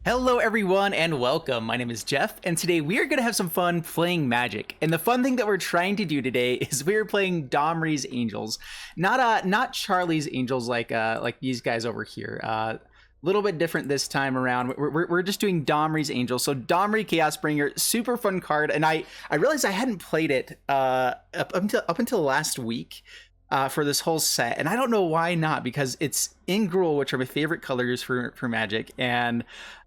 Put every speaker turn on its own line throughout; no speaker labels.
Hello everyone and welcome. My name is Jeff and today we are going to have some fun playing Magic. And the fun thing that we're trying to do today is we're playing Domri's Angels. Not Charlie's Angels like these guys over here. A little bit different this time around. We're just doing Domri's Angels. So Domri Chaosbringer, super fun card, and I realized I hadn't played it up until last week. For this whole set, and I don't know why not, because it's in Gruul, which are my favorite colors for Magic, and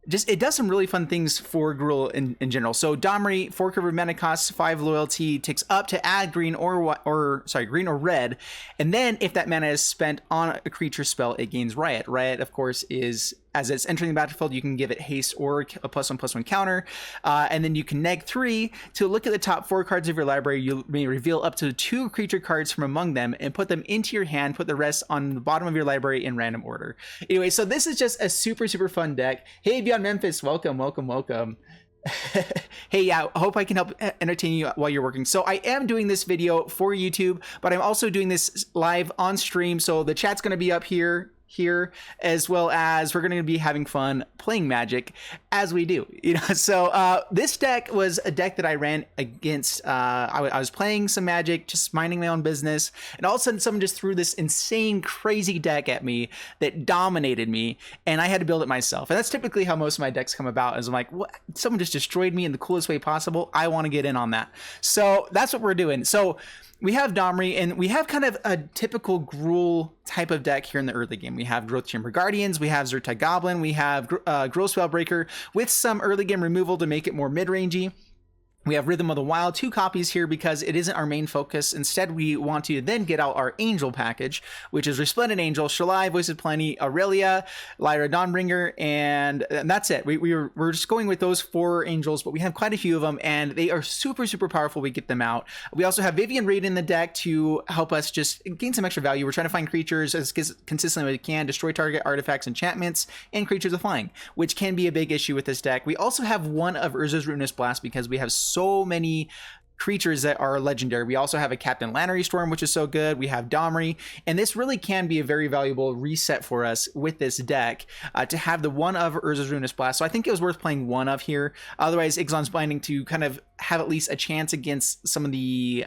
just it does some really fun things for Gruul in general. So Domri, 4 cover mana cost, 5 loyalty, takes up to add green or red, and then if that mana is spent on a creature spell, it gains Riot. Riot, of course, is as it's entering the battlefield, you can give it haste or a +1/+1 counter, and then you can neg3 to look at the top 4 cards of your library. You may reveal up to 2 creature cards from among them and put them into your hand. Put the rest on the bottom of your library in random order. Anyway, so this is just a super fun deck. Hey, Beyond Memphis, welcome. Hey, yeah, I hope I can help entertain you while you're working. So I am doing this video for YouTube, but I'm also doing this live on stream, so the chat's going to be up here, as well as we're going to be having fun playing Magic as we do, so this deck was a deck that I ran against. I was playing some Magic, just minding my own business, and all of a sudden someone just threw this insane crazy deck at me that dominated me, and I had to build it myself. And that's typically how most of my decks come about, is I'm like, what? Someone just destroyed me in the coolest way possible. I want to get in on that. So that's what we're doing. So we have Domri, and we have kind of a typical Gruul type of deck here in the early game. We have Growth Chamber Guardians, we have Zertai Goblin, we have Gruul Spellbreaker with some early game removal to make it more mid-rangey. We have Rhythm of the Wild, 2 copies here because it isn't our main focus. Instead, we want to then get out our Angel package, which is Resplendent Angel, Shalai, Voice of Plenty, Aurelia, Lyra Dawnbringer, and that's it. We're just going with those 4 Angels, but we have quite a few of them, and they are super powerful. We get them out. We also have Vivian Raid in the deck to help us just gain some extra value. We're trying to find creatures as consistently as we can, destroy target artifacts, enchantments, and creatures of flying, which can be a big issue with this deck. We also have one of Urza's Ruinous Blast because we have so many creatures that are legendary. We also have a Captain Lannery Storm, which is so good. We have Domri, and this really can be a very valuable reset for us with this deck, to have the one of Urza's Ruinous Blast. So I think it was worth playing one of here. Otherwise, Ixalan's Binding to kind of have at least a chance against some of the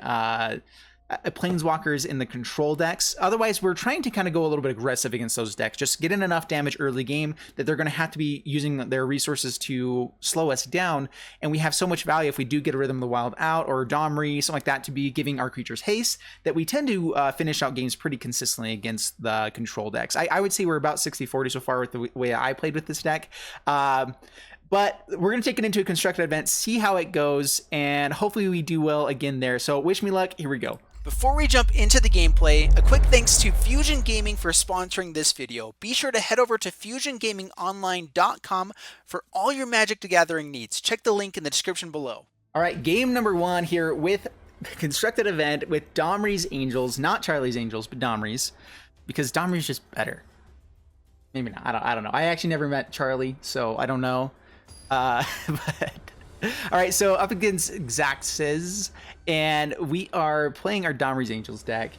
planeswalkers in the control decks. Otherwise, we're trying to kind of go a little bit aggressive against those decks, just get in enough damage early game that they're going to have to be using their resources to slow us down, and we have so much value if we do get a Rhythm of the Wild out or Domri, something like that, to be giving our creatures haste, that we tend to finish out games pretty consistently against the control decks. I would say we're about 60-40 so far with the way I played with this deck. But we're going to take it into a constructed event, see how it goes, and hopefully we do well again there. So wish me luck. Here we go. Before we jump into the gameplay, a quick thanks to Fusion Gaming for sponsoring this video. Be sure to head over to fusiongamingonline.com for all your Magic the Gathering needs. Check the link in the description below. All right, game number 1 here with the constructed event with Domri's Angels, not Charlie's Angels, but Domri's, because Domri's just better. Maybe not. I don't know. I actually never met Charlie, so I don't know. But all right, so up against Xaxes, and we are playing our Domri's Angels deck,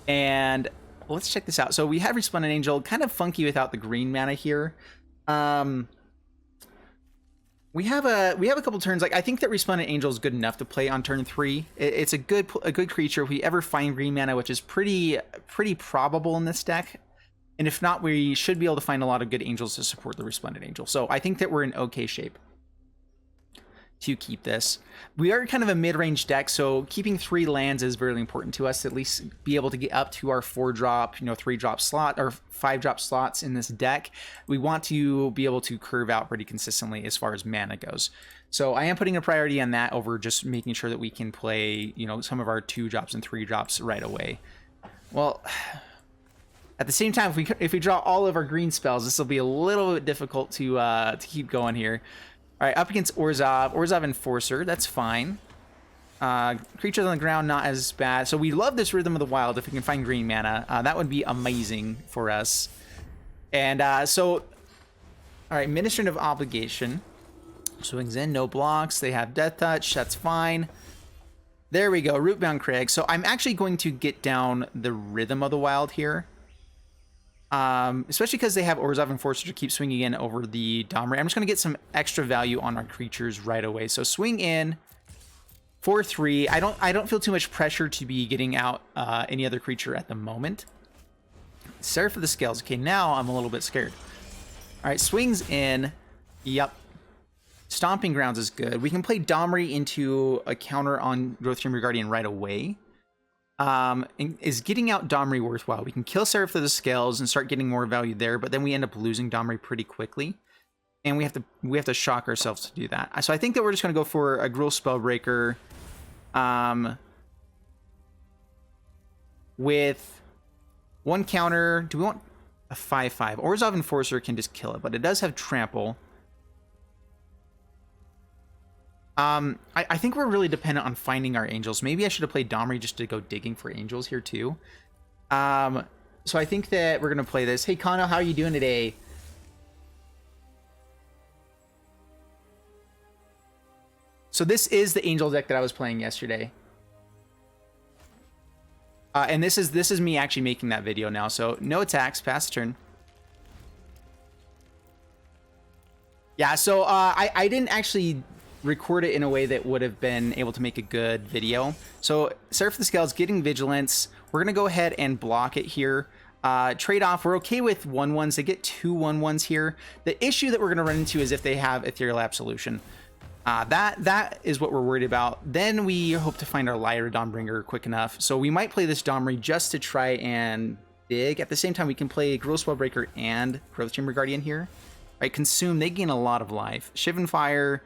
and let's check this out. So we have Resplendent Angel, kind of funky without the green mana here. We have a couple turns. Like, I think that Resplendent Angel is good enough to play on turn 3. It's a good creature if we ever find green mana, which is pretty probable in this deck. And if not, we should be able to find a lot of good angels to support the Resplendent Angel. So I think that we're in okay shape to keep this. We are kind of a mid-range deck, so keeping 3 lands is very important to us, to at least be able to get up to our 4-drop, 3-drop slot or 5-drop slots in this deck. We want to be able to curve out pretty consistently as far as mana goes. So I am putting a priority on that over just making sure that we can play, some of our 2-drops and 3-drops right away. Well, at the same time, if we draw all of our green spells, this will be a little bit difficult to keep going here. All right, up against Orzhov Enforcer, that's fine. Creatures on the ground, not as bad. So we love this Rhythm of the Wild if we can find green mana. That would be amazing for us. And all right, Ministry of Obligation. Swings in, no blocks. They have Death Touch, that's fine. There we go, Rootbound Crag. So I'm actually going to get down the Rhythm of the Wild here. Especially because they have Orzhov Enforcer to keep swinging in over the Domri. I'm just going to get some extra value on our creatures right away. So swing in for 3. I don't feel too much pressure to be getting out any other creature at the moment. Seraph of the Scales. Okay, now I'm a little bit scared. All right, swings in. Yep. Stomping Grounds is good. We can play Domri into a counter on Growth Chamber Guardian right away. Is getting out Domri worthwhile? We can kill Seraph of the Scales and start getting more value there, but then we end up losing Domri pretty quickly, and we have to shock ourselves to do that. So I think that we're just going to go for a Gruul Spellbreaker, with 1 counter. Do we want a 5/5? Orzhov Enforcer can just kill it, but it does have Trample. I think we're really dependent on finding our angels. Maybe I should have played Domri just to go digging for angels here too. So I think that we're going to play this. Hey, Kano, how are you doing today? So this is the angel deck that I was playing yesterday. And this is me actually making that video now. So no attacks, pass turn. Yeah, so I didn't actually record it in a way that would have been able to make a good video. So Seraph of the Scales getting Vigilance. We're going to go ahead and block it here. Trade off. We're okay with 1/1s. They get 2 1/1s here. The issue that we're going to run into is if they have Ethereal Absolution. That is what we're worried about. Then we hope to find our Lyra Dawnbringer quick enough. So we might play this Domri just to try and dig. At the same time, we can play Gruul Spellbreaker and Growth Chamber Guardian here. Right, Consume. They gain a lot of life. Shivan Fire.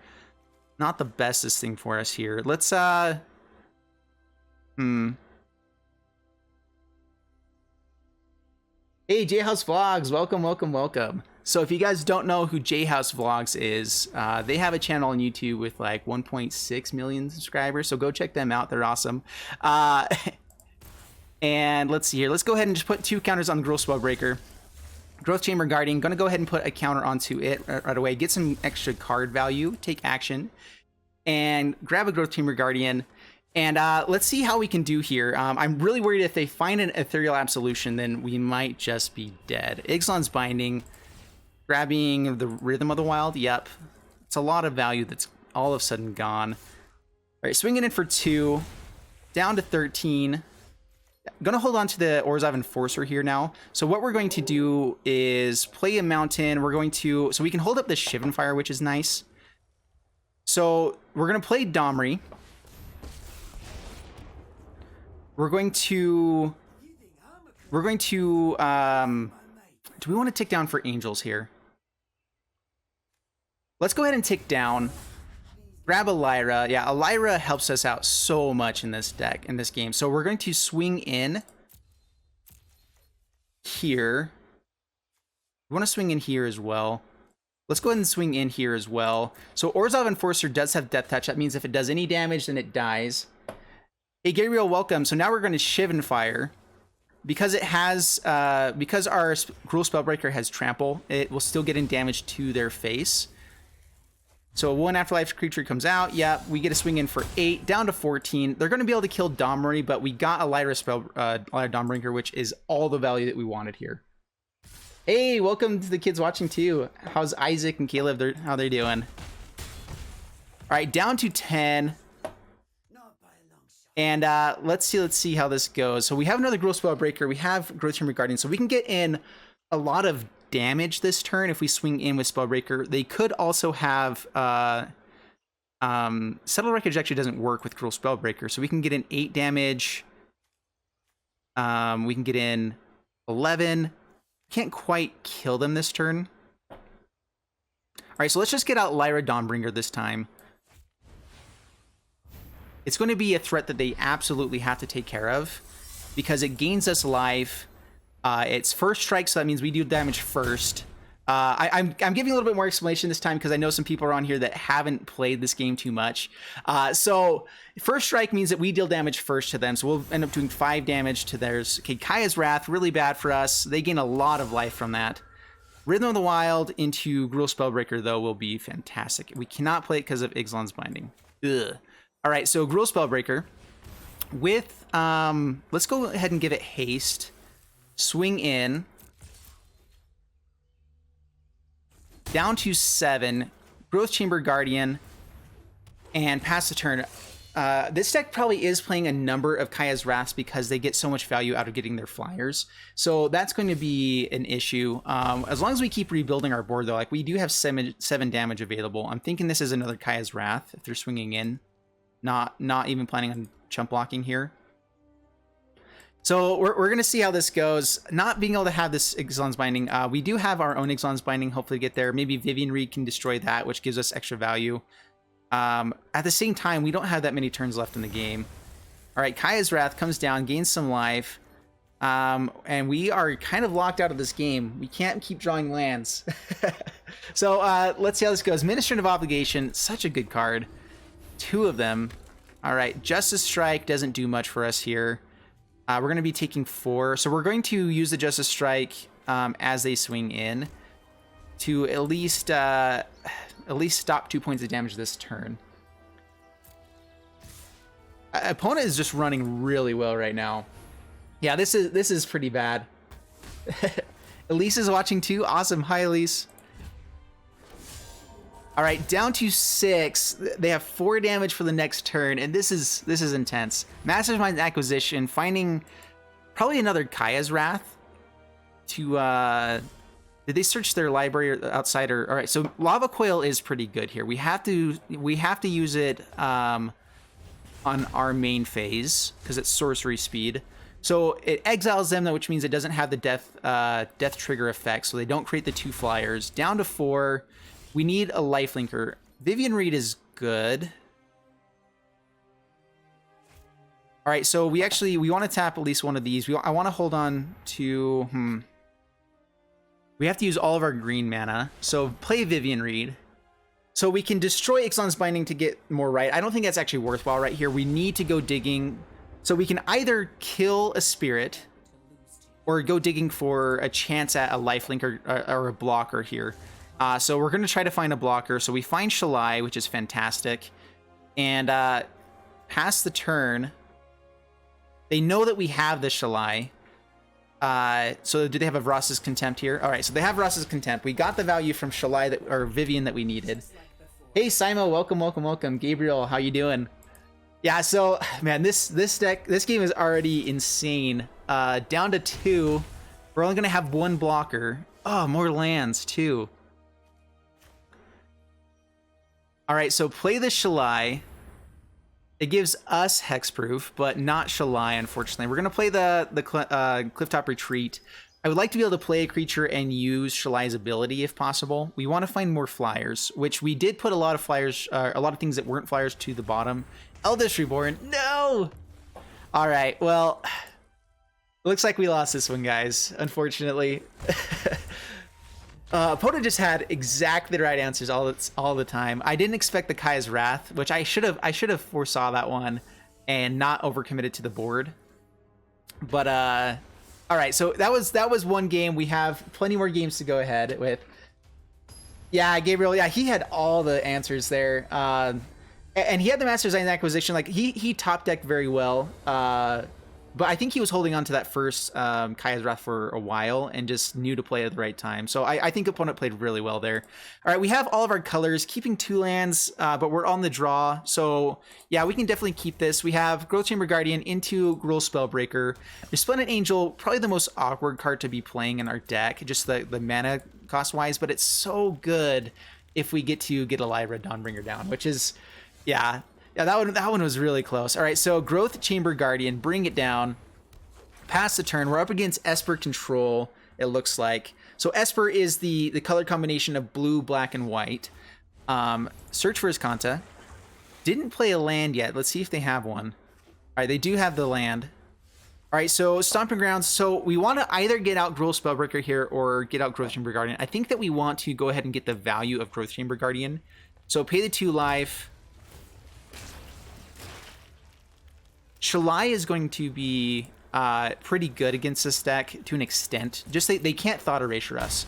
Not the bestest thing for us here. Let's Hey, J-House Vlogs, welcome. So if you guys don't know who J-House Vlogs is, they have a channel on YouTube with like 1.6 million subscribers, so go check them out. They're awesome. And let's see here. Let's go ahead and just put 2 counters on Gruul Spellbreaker. Growth Chamber Guardian, gonna go ahead and put a counter onto it right away. Get some extra card value, take action, and grab a Growth Chamber Guardian. And let's see how we can do here. I'm really worried if they find an Ethereal Absolution, then we might just be dead. Ixalan's Binding, grabbing the Rhythm of the Wild. Yep, it's a lot of value that's all of a sudden gone. All right, swinging in for 2, down to 13. I'm gonna hold on to the Orzhov Enforcer here now. So what we're going to do is play a Mountain. So we can hold up the Shivan Fire, which is nice. So we're gonna play Domri. We're going to do we want to tick down for angels here? Let's go ahead and tick down. Grab a Lyra. Yeah, a Lyra helps us out so much in this deck, in this game. So we're going to swing in here. We want to swing in here as well. Let's go ahead and swing in here as well. So Orzhov Enforcer does have Death Touch. That means if it does any damage, then it dies. Hey, Gabriel, welcome. So now we're going to Shivan Fire. Because it has, because our Gruul Spellbreaker has Trample, it will still get in damage to their face. So 1 Afterlife creature comes out. Yeah, we get a swing in for 8, down to 14. They're going to be able to kill Domri, but we got a Lyra Dawnbringer, which is all the value that we wanted here. Hey, welcome to the kids watching too. How's Isaac and Caleb? How they're doing? All right, down to 10. And let's see how this goes. So we have another Gruul Spellbreaker. We have Growth Chamber Guardian, so we can get in a lot of damage this turn if we swing in with Spellbreaker. They could also have Settled Wreckage actually doesn't work with Gruul Spellbreaker, so we can get in 8 damage. We can get in 11. Can't quite kill them this turn. All right, so let's just get out Lyra Dawnbringer this time. It's going to be a threat that they absolutely have to take care of because it gains us life. It's first strike, so that means we do damage first. I'm giving a little bit more explanation this time because I know some people are on here that haven't played this game too much. So first strike means that we deal damage first to them, so we'll end up doing 5 damage to theirs. Okay, Kaya's Wrath, really bad for us. They gain a lot of life from that. Rhythm of the Wild into Gruul Spellbreaker, though, will be fantastic. We cannot play it because of Ixalan's Binding. Ugh. All right, so Gruul Spellbreaker with, let's go ahead and give it haste. Swing in. down to 7, Growth Chamber Guardian, and pass the turn. This deck probably is playing a number of Kaya's Wraths because they get so much value out of getting their flyers. So that's going to be an issue. As long as we keep rebuilding our board, though, like we do have 7 damage available. I'm thinking this is another Kaya's Wrath if they're swinging in. Not even planning on chump blocking here. So we're going to see how this goes. Not being able to have this Ixalan's Binding. We do have our own Ixalan's Binding, hopefully get there. Maybe Vivian Reed can destroy that, which gives us extra value. At the same time, we don't have that many turns left in the game. All right, Kaya's Wrath comes down, gains some life. And we are kind of locked out of this game. We can't keep drawing lands. So let's see how this goes. Administrative Obligation, such a good card. 2 of them. All right, Justice Strike doesn't do much for us here. We're going to be taking 4. So we're going to use the Justice Strike as they swing in to at least stop 2 points of damage this turn. Opponent is just running really well right now. Yeah, this is pretty bad. Elise is watching too. Awesome. Hi, Elise. All right, down to 6. They have 4 damage for the next turn, and this is intense. Mastermind Acquisition, finding probably another Kaya's Wrath to did they search their library or outside? Or all right, so Lava Coil is pretty good here. We have to use it on our main phase because it's sorcery speed. So it exiles them, which means it doesn't have the death trigger effect, so they don't create the 2 flyers. Down to 4. We need a lifelinker. Vivian Reed is good. All right, so we want to tap at least one of these. I want to hold on to we have to use all of our green mana. So play Vivian Reed. So we can destroy Ixalan's Binding to get more right. I don't think that's actually worthwhile right here. We need to go digging. So we can either kill a spirit or go digging for a chance at a lifelinker or a blocker here. So we're going to try to find a blocker. So we find Shalai, which is fantastic. And pass the turn. They know that we have the Shalai. So do they have a Ross's Contempt here? All right, so they have Ross's Contempt. We got the value from Shalai or Vivian that we needed. Hey, Simo, welcome. Gabriel, how you doing? Yeah, so, man, this game is already insane. Down to 2. We're only going to have 1 blocker. Oh, more lands, too. All right, so play the Shalai. It gives us hexproof, but not Shalai, unfortunately. We're going to play the Clifftop Retreat. I would like to be able to play a creature and use Shalai's ability if possible. We want to find more flyers, which we did put a lot of flyers, a lot of things that weren't flyers to the bottom. Eldest Reborn, no! All right, well, looks like we lost this one, guys, unfortunately. Opponent just had exactly the right answers all the time. I didn't expect the Kaya's Wrath, which I should have foresaw that one and not overcommitted to the board. But all right, so that was one game. We have plenty more games to go ahead with. Yeah, Gabriel. Yeah, he had all the answers there, and he had the Master's Design Acquisition. Like he top decked very well. But I think he was holding on to that first Kaya's Wrath for a while and just knew to play at the right time. So I think opponent played really well there. All right, we have all of our colors, keeping 2 lands, but we're on the draw. So yeah, we can definitely keep this. We have Growth Chamber Guardian into Gruul Spellbreaker. Resplendent Angel, probably the most awkward card to be playing in our deck, just the mana cost-wise, but it's so good if we get a live Red Dawnbringer down, which is, yeah. Yeah, that one was really close. All right, so Growth Chamber Guardian, bring it down. Pass the turn. We're up against Esper Control, it looks like. So Esper is the color combination of blue, black, and white. Search for Iskanta. Didn't play a land yet. Let's see if they have one. All right, they do have the land. All right, so Stomping Grounds. So we want to either get out Gruul Spellbreaker here or get out Growth Chamber Guardian. I think that we want to go ahead and get the value of Growth Chamber Guardian. So pay the 2 life. Shalai is going to be pretty good against this deck to an extent. Just they can't Thought Erasure us.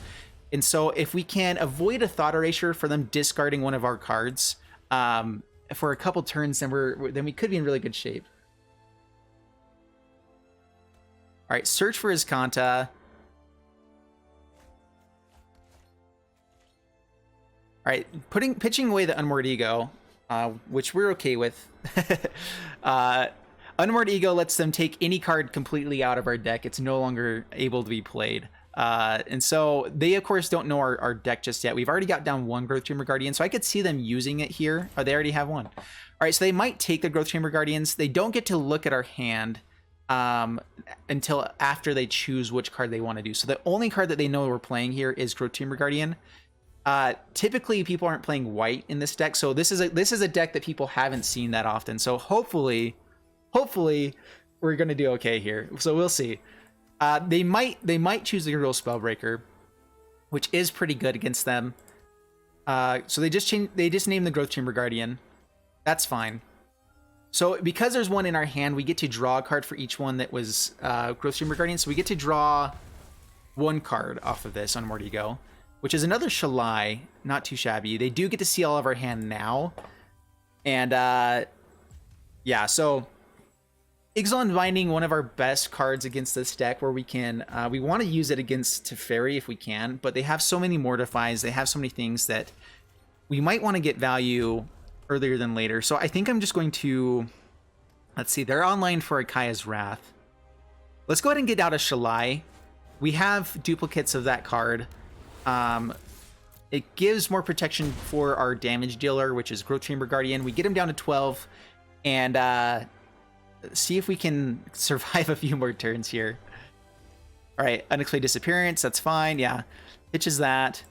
And so if we can avoid a Thought Erasure for them discarding one of our cards for a couple turns, then we could be in really good shape. All right, search for Iskanta. right, pitching away the Unmoored Ego, which we're okay with. Unmoored Ego lets them take any card completely out of our deck. It's no longer able to be played. And so they, of course, don't know our deck just yet. We've already got down one Growth Chamber Guardian, so I could see them using it here. Oh, they already have one. All right, so they might take the Growth Chamber Guardians. They don't get to look at our hand until after they choose which card they want to do. So the only card that they know we're playing here is Growth Chamber Guardian. Typically, people aren't playing white in this deck, so this is a deck that people haven't seen that often. So hopefully we're gonna do okay here. So we'll see. They might choose the Hero Spellbreaker, which is pretty good against them. So they just named the Growth Chamber Guardian. That's fine. So because there's one in our hand, we get to draw a card for each one that was Growth Chamber Guardian. So we get to draw one card off of this on Unmoored Ego, which is another Shalai. Not too shabby. They do get to see all of our hand now. And yeah, so Exile Unbinding, one of our best cards against this deck, where we want to use it against Teferi if we can, but they have so many Mortifies, they have so many things that we might want to get value earlier than later. So I think I'm just going to, let's see, they're online for Akaya's Wrath. Let's go ahead and get out a Shalai. We have duplicates of that card. It gives more protection for our damage dealer, which is Growth Chamber Guardian. We get him down to 12, and see if we can survive a few more turns here. All right, Unexplained Disappearance, that's fine. Yeah, pitches that.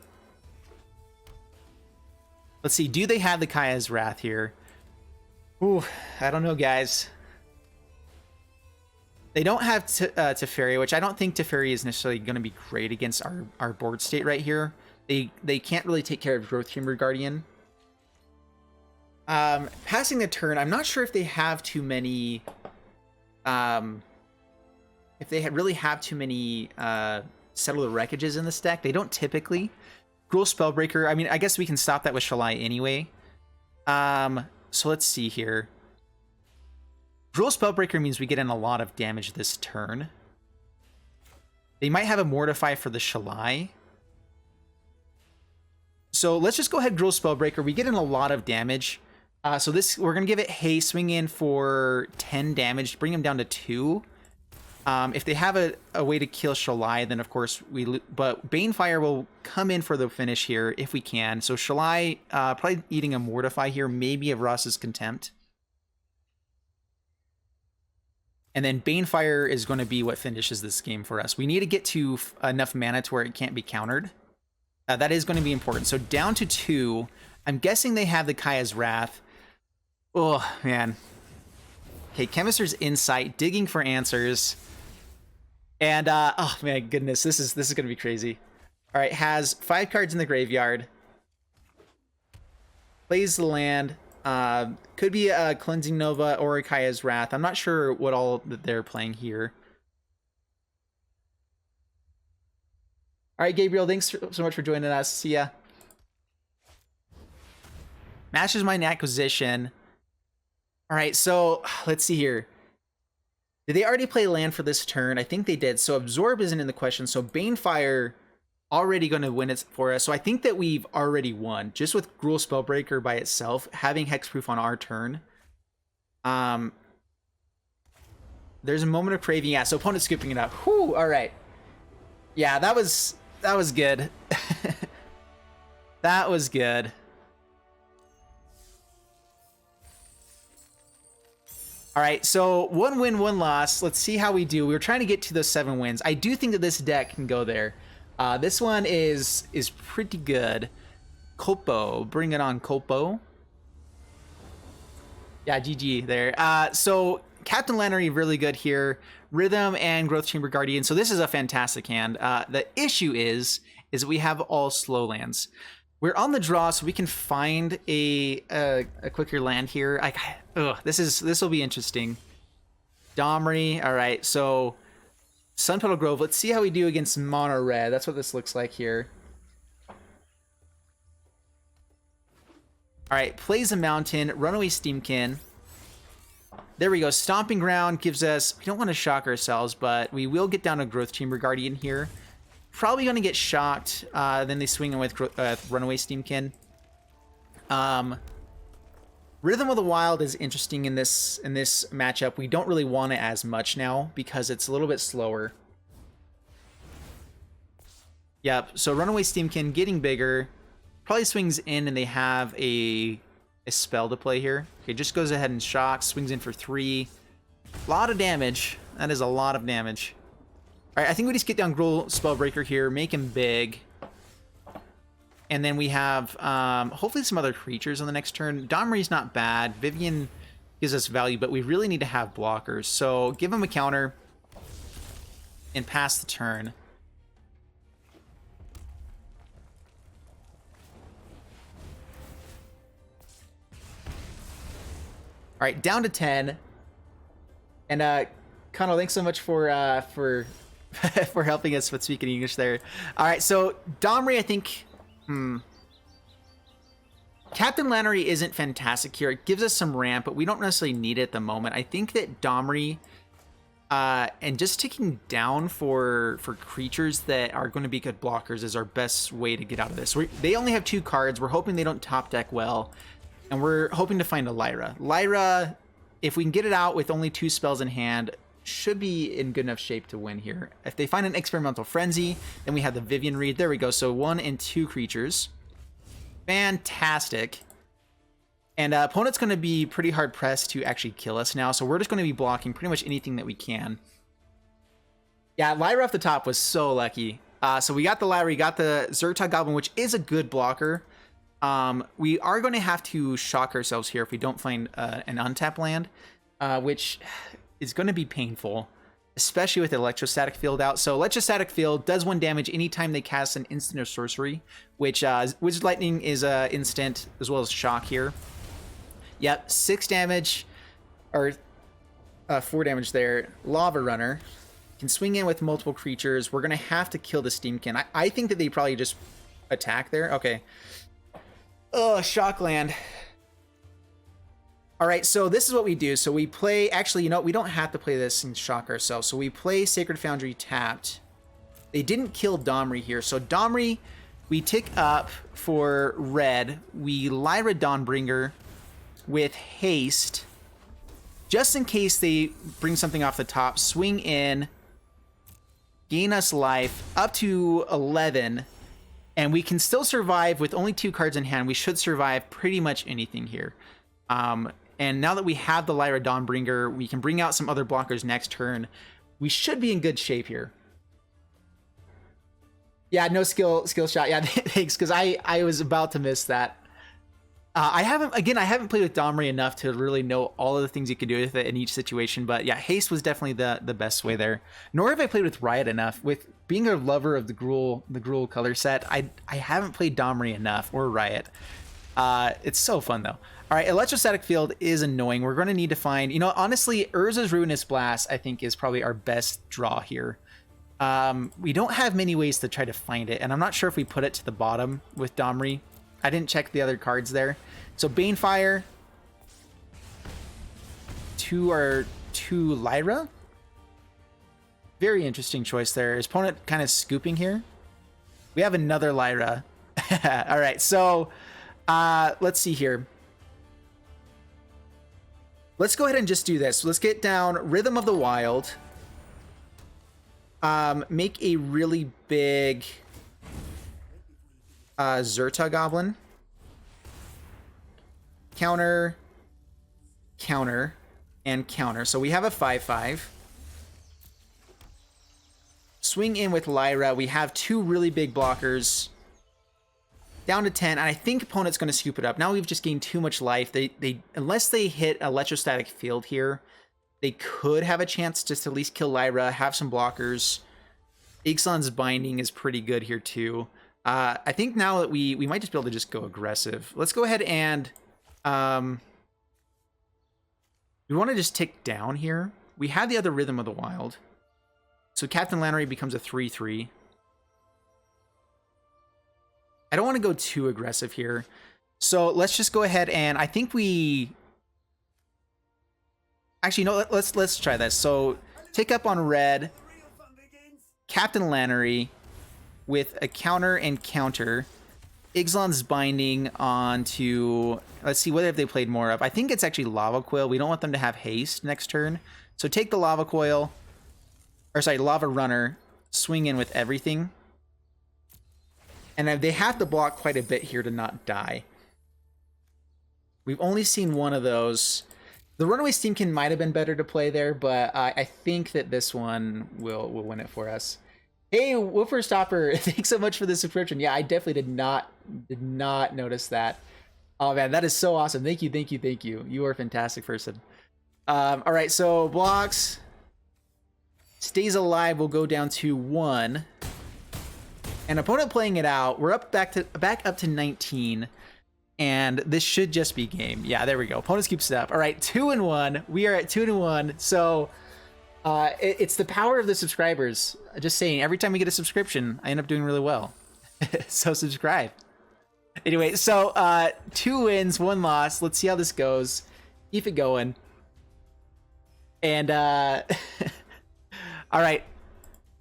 Let's see, do they have the Kaya's Wrath here? Ooh, I don't know, guys. They don't have Teferi, which I don't think Teferi is necessarily going to be great against our board state right here. They can't really take care of Growth Chamber Guardian. Passing the turn, I'm not sure if they have too many... if they really have too many Settle the Wreckages in this deck. They don't typically. Gruul Spellbreaker, I mean, I guess we can stop that with Shalai anyway. So let's see here. Gruul Spellbreaker means we get in a lot of damage this turn. They might have a Mortify for the Shalai. So let's just go ahead, Gruul Spellbreaker. We get in a lot of damage. So this, we're going to give it haste, swing in for 10 damage, bring him down to 2. If they have a way to kill Shalai, then of course but Banefire will come in for the finish here if we can. So Shalai, probably eating a Mortify here, maybe of Ross's Contempt. And then Banefire is going to be what finishes this game for us. We need to get to enough mana to where it can't be countered. That is going to be important. So down to 2. I'm guessing they have the Kaya's Wrath. Oh, man. Okay, Chemist's Insight, digging for answers. And, oh, man, goodness, this is going to be crazy. All right, has 5 cards in the graveyard. Plays the land. Could be a Cleansing Nova or a Kaya's Wrath. I'm not sure what all that they're playing here. All right, Gabriel, thanks so much for joining us. See ya. Mastermind Acquisition. All right, so let's see here. Did they already play land for this turn? I think they did. So Absorb isn't in the question. So Banefire already going to win it for us. So I think that we've already won just with Gruul Spellbreaker by itself, having Hexproof on our turn. There's a Moment of Craving. Yeah, so opponent scooping it up. Whew, all right. Yeah, that was good. That was good. All right, so 1 win, 1 loss. Let's see how we do. We were trying to get to those 7 wins. I do think that this deck can go there. This one is pretty good. Kolpo, bring it on, Kolpo. Yeah, GG there. So Captain Lannery really good here. Rhythm and Growth Chamber Guardian. So this is a fantastic hand. The issue is that we have all slow lands. We're on the draw, so we can find a quicker land here. This will be interesting. Domri. All right, so Sunpetal Grove. Let's see how we do against Mono Red. That's what this looks like here. All right, plays a Mountain. Runaway Steamkin. There we go. Stomping Ground gives us... We don't want to shock ourselves, but we will get down a Growth Chamber Guardian here. Probably going to get shocked. Then they swing in with Runaway Steamkin. Rhythm of the Wild is interesting in this matchup. We don't really want it as much now because it's a little bit slower. Yep, so Runaway Steamkin getting bigger. Probably swings in and they have a spell to play here. Okay, just goes ahead and shocks, swings in for 3. A lot of damage. That is a lot of damage. Alright, I think we just get down Gruul Spellbreaker here, make him big. And then we have hopefully some other creatures on the next turn. Domri's not bad. Vivian gives us value, but we really need to have blockers. So give him a counter and pass the turn. All right, down to 10. And Connell, thanks so much for for helping us with speaking English there. All right, so Domri, I think. Captain Lannery isn't fantastic here. It gives us some ramp, but we don't necessarily need it at the moment. I think that Domri and just ticking down for creatures that are going to be good blockers is our best way to get out of this. They only have 2 cards. We're hoping they don't top deck well, and we're hoping to find a Lyra. Lyra, if we can get it out with only 2 spells in hand, should be in good enough shape to win here. If they find an Experimental Frenzy, then we have the Vivian Reed. There we go. So 1 and 2 creatures. Fantastic. And opponent's going to be pretty hard pressed to actually kill us now. So we're just going to be blocking pretty much anything that we can. Yeah, Lyra off the top was so lucky. So we got the Lyra, we got the Zerta Goblin, which is a good blocker. We are going to have to shock ourselves here if we don't find an untap land, which is going to be painful, especially with Electrostatic Field out. So Electrostatic Field does 1 damage anytime they cast an instant or sorcery, which Wizard Lightning is instant as well as shock here. Yep, 6 damage, or 4 damage there. Lava Runner can swing in with multiple creatures. We're going to have to kill the Steamkin. I think that they probably just attack there. Okay. Oh, Shock Land. All right, so this is what we do. So we play, actually, you know what? We don't have to play this and shock ourselves. So we play Sacred Foundry tapped. They didn't kill Domri here. So Domri, we tick up for red. We Lyra Dawnbringer with haste. Just in case they bring something off the top, swing in, gain us life up to 11. And we can still survive with only 2 cards in hand. We should survive pretty much anything here. And now that we have the Lyra Dawnbringer, we can bring out some other blockers next turn. We should be in good shape here. Yeah, no skill shot. Yeah, thanks, because I was about to miss that. I haven't played with Domri enough to really know all of the things you can do with it in each situation. But yeah, haste was definitely the best way there. Nor have I played with Riot enough. With being a lover of the Gruul color set, I haven't played Domri enough, or Riot. It's so fun though. All right, Electrostatic Field is annoying. We're going to need to find, you know, honestly, Urza's Ruinous Blast, I think, is probably our best draw here. We don't have many ways to try to find it, and I'm not sure if we put it to the bottom with Domri. I didn't check the other cards there. So Banefire to Lyra. Very interesting choice there. His opponent kind of scooping here. We have another Lyra. All right, so let's see here. Let's go ahead and just do this. Let's get down Rhythm of the Wild. Make a really big Zerta Goblin. Counter, counter, and counter. So we have a 5/5. Swing in with Lyra. We have 2 really big blockers. Down to 10, and I think opponent's going to scoop it up. Now we've just gained too much life. They unless they hit Electrostatic Field here, they could have a chance just to at least kill Lyra, have some blockers. Ixalan's Binding is pretty good here too. I think now that we might just be able to just go aggressive. Let's go ahead and we want to just tick down here. We have the other Rhythm of the Wild. So Captain Lannery becomes a 3/3. I don't want to go too aggressive here. So let's just go ahead and I think we... Actually, no, let's try this. So tick up on red, Captain Lannery with a counter and counter. Ixalan's Binding onto... Let's see, what have they played more of? I think it's actually Lava Coil. We don't want them to have haste next turn. So take the Lava Coil, or sorry, Lava Runner, swing in with everything. And they have to block quite a bit here to not die. We've only seen one of those. The Runaway Steamkin might have been better to play there, but I think that this one will win it for us. Hey, Woofer Stopper, thanks so much for the subscription. Yeah, I definitely did not notice that. Oh man, that is so awesome. Thank you, thank you, thank you. You are a fantastic person. All right, so blocks. Stays alive will go down to 1. And opponent playing it out. We're up back up to 19. And this should just be game. Yeah, there we go. Opponents keep it up. All right, 2-1. We are at 2-1. So it's the power of the subscribers. Just saying, every time we get a subscription, I end up doing really well. So subscribe. Anyway, so 2 wins, 1 loss. Let's see how this goes. Keep it going. And all right.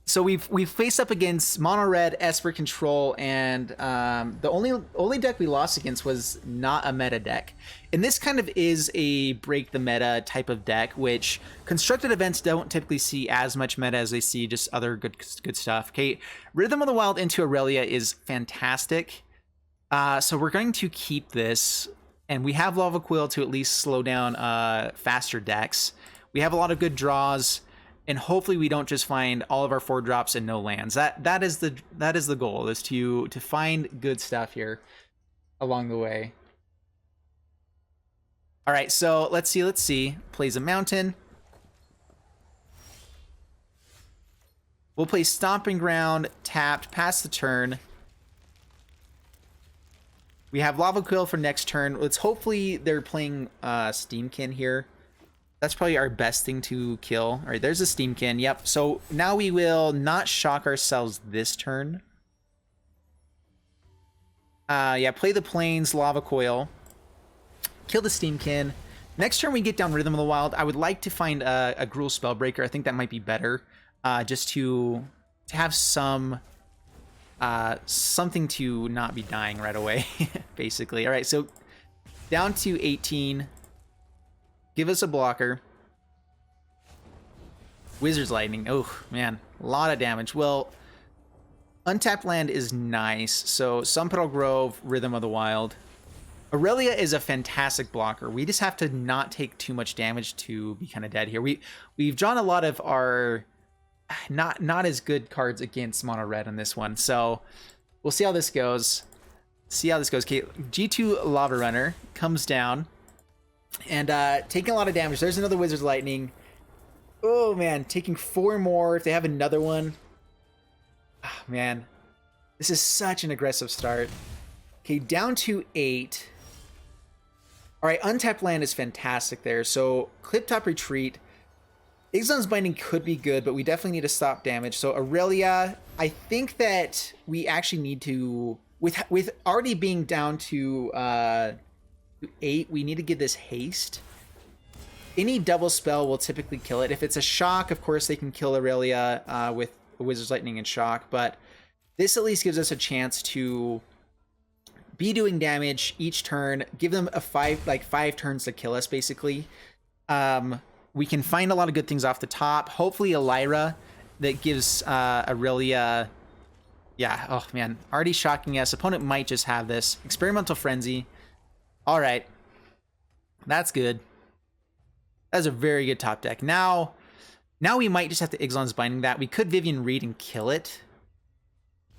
So we've faced up against Mono Red, Esper Control, and the only deck we lost against was not a meta deck. And this kind of is a break the meta type of deck, which constructed events don't typically see as much meta as they see just other good stuff. Okay, Rhythm of the Wild into Aurelia is fantastic. So we're going to keep this, and we have Lava Quill to at least slow down faster decks. We have a lot of good draws. And hopefully we don't just find all of our 4 drops and no lands. That is the goal, is to find good stuff here along the way. All right, so let's see. Plays a Mountain. We'll play Stomping Ground, tapped, pass the turn. We have Lava Quill for next turn. Let's hopefully they're playing Steamkin here. That's probably our best thing to kill. All right, there's a Steamkin. Yep. So now we will not shock ourselves this turn. Yeah, play the Plains, Lava Coil. Kill the Steamkin. Next turn we get down Rhythm of the Wild. I would like to find a Gruul Spellbreaker. I think that might be better. Just to have some... something to not be dying right away, basically. All right, so down to 18. Give us a blocker. Wizard's Lightning. Oh, man. A lot of damage. Well, untapped land is nice. So, Sunpetal Grove, Rhythm of the Wild. Aurelia is a fantastic blocker. We just have to not take too much damage to be kind of dead here. We've drawn a lot of our not as good cards against Mono Red on this one. So, we'll see how this goes. Okay, G2 Lava Runner comes down. And taking a lot of damage. There's another Wizard's Lightning. Oh, man. Taking 4 more. If they have another one. Oh, man. This is such an aggressive start. Okay, down to 8. All right, untapped land is fantastic there. So, Cliptop Retreat. Ixalan's Binding could be good, but we definitely need to stop damage. So, Aurelia, I think that we actually need to... With already being down to... 8, we need to give this haste. Any double spell will typically kill it. If it's a shock, of course they can kill Aurelia with Wizard's Lightning and shock, but this at least gives us a chance to be doing damage each turn, give them a 5 turns to kill us, basically. We can find a lot of good things off the top. Hopefully a Lyra that gives Aurelia... Yeah, oh man, already shocking us. Opponent might just have this. Experimental Frenzy. All right, that's good. That's a very good top deck. Now we might just have to Ixalan's Binding that. We could Vivian Reed and kill it,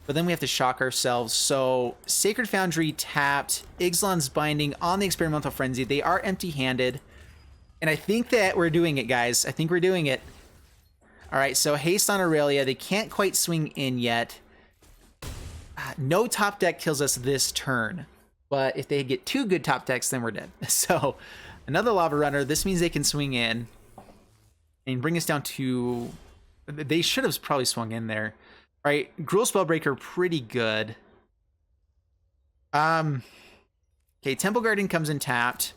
but then we have to shock ourselves. So Sacred Foundry tapped, Ixalan's Binding on the Experimental Frenzy. They are empty-handed, and I think that we're doing it, guys. I think we're doing it. All right, so haste on Aurelia. They can't quite swing in yet. No top deck kills us this turn. But if they get 2 good top decks, then we're dead. So, another Lava Runner. This means they can swing in and bring us down to... They should have probably swung in there. All right, Gruul Spellbreaker, pretty good. Okay, Temple Guardian comes in tapped.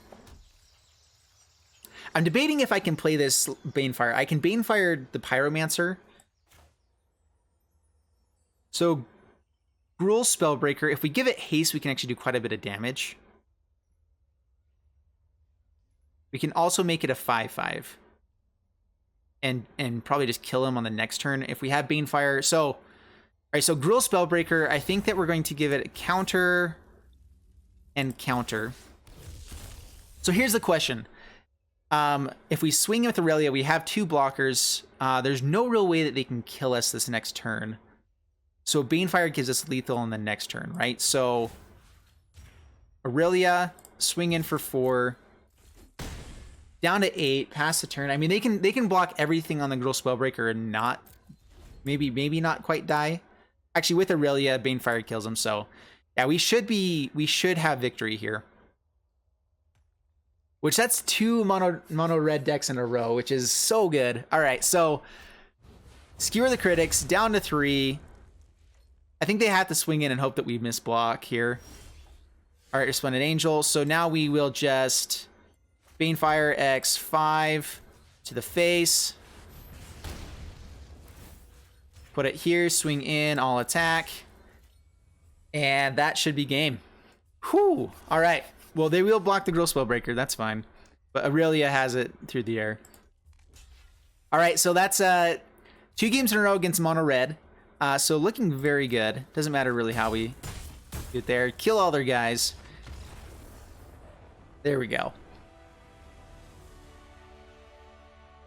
I'm debating if I can play this Banefire. I can Banefire the Pyromancer. So, Gruul Spellbreaker. If we give it haste, we can actually do quite a bit of damage. We can also make it a 5/5. And probably just kill him on the next turn if we have Banefire. So, all right, so Gruul Spellbreaker, I think that we're going to give it a counter and counter. So here's the question. If we swing with Aurelia, we have 2 blockers. There's no real way that they can kill us this next turn. So Banefire gives us lethal on the next turn, right? So Aurelia, swing in for 4. Down to 8, pass the turn. I mean, they can block everything on the Gruul Spellbreaker and not, maybe not quite die. Actually, with Aurelia, Banefire kills them. So, yeah, we should have victory here. Which that's 2 mono red decks in a row, which is so good. All right, so skewer the critics down to 3. I think they have to swing in and hope that we miss block here. All right, Resplendent Angel. So now we will just Banefire X5 to the face. Put it here, swing in, all attack. And that should be game. Whew. All right. Well, they will block the Gruul Spellbreaker. That's fine. But Aurelia has it through the air. All right. So that's 2 games in a row against mono red. So looking very good. Doesn't matter really how we get there. Kill all their guys. There we go.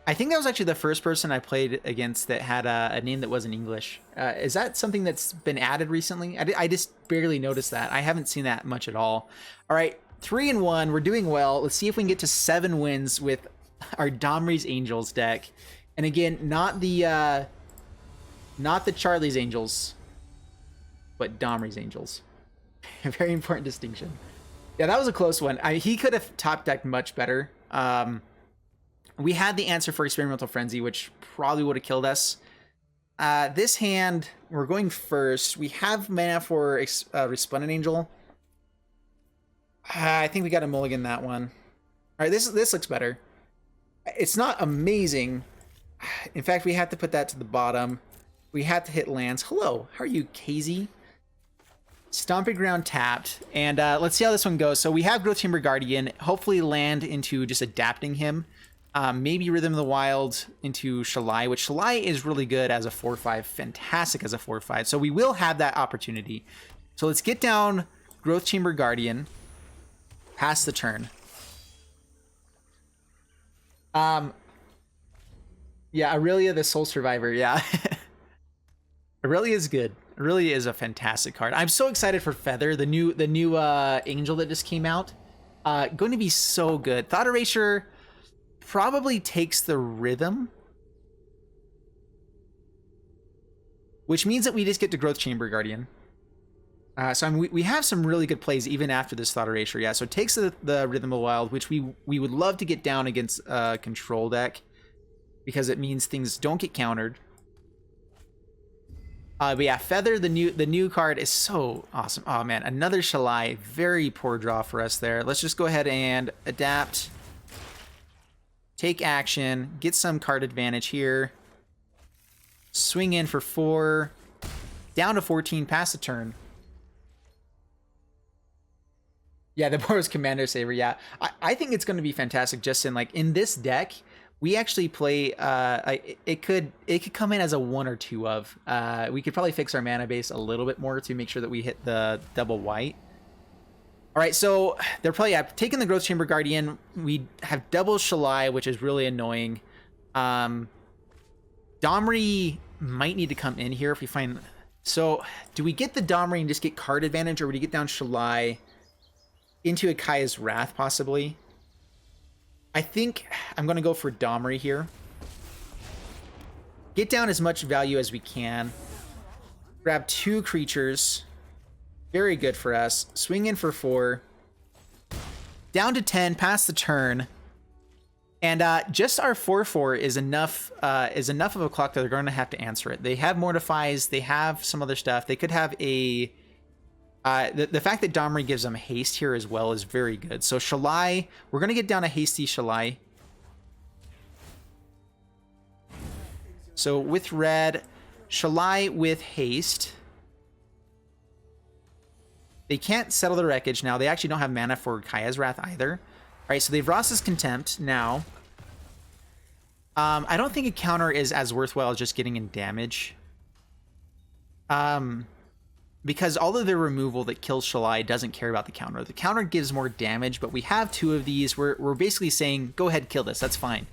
I think that was actually the first person I played against that had a name that wasn't English. Is that something that's been added recently? I just barely noticed that. I haven't seen that much at all. All right, 3-1. We're doing well. Let's see if we can get to 7 wins with our Domri's Angels deck. And again, not the Charlie's Angels, but Domri's Angels. A very important distinction. Yeah, that was a close one. He could have top decked much better. We had the answer for Experimental Frenzy, which probably would have killed us. This hand, we're going first. We have mana for Resplendent Angel. I think we got to mulligan that one. All right, this looks better. It's not amazing. In fact, we have to put that to the bottom. We have to hit lands. Hello, how are you, KZ? Stomping Ground tapped. And let's see how this one goes. So we have Growth Chamber Guardian. Hopefully land into just adapting him. Maybe Rhythm of the Wild into Shalai, which Shalai is really good as a 4/5, fantastic as a 4/5. So we will have that opportunity. So let's get down Growth Chamber Guardian, pass the turn. Yeah, Aurelia the Soul Survivor, yeah. Aurelia is good. Aurelia is a fantastic card. I'm so excited for Feather, the new angel that just came out. Going to be so good. Thought Erasure probably takes the rhythm, which means that we just get to Growth Chamber Guardian. So we have some really good plays even after this Thought Erasure. Yeah, so it takes the Rhythm of the Wild, which we would love to get down against a control deck because it means things don't get countered. But yeah, Feather, the new card is so awesome. Oh man, another Shalai, very poor draw for us there. Let's just go ahead and adapt. Take action, get some card advantage here. Swing in for 4, down to 14, pass the turn. Yeah, the board was Commander Saver. Yeah, I think it's going to be fantastic. Just in this deck, we actually play. It could come in as a 1 or 2 of. We could probably fix our mana base a little bit more to make sure that we hit the double white. All right, so they're probably taking the Growth Chamber Guardian. We have double Shalai, which is really annoying. Domri might need to come in here if we find... So do we get the Domri and just get card advantage, or would we get down Shalai into Akaya's Wrath, possibly? I think I'm going to go for Domri here. Get down as much value as we can. Grab 2 creatures. Very good for us. Swing in for 4. Down to 10, pass the turn. And just our 4/4 is enough of a clock that they're going to have to answer it. They have Mortifies, they have some other stuff. They could have a... the fact that Domri gives them haste here as well is very good. So Shalai, we're going to get down a hasty Shalai. So with red, Shalai with haste. They can't settle the wreckage now. They actually don't have mana for Kaya's Wrath either. All right, so they've Ross's Contempt now. I don't think a counter is as worthwhile as just getting in damage. Because all of their removal that kills Shalai doesn't care about the counter. The counter gives more damage, but we have 2 of these. We're basically saying, go ahead, kill this. That's fine.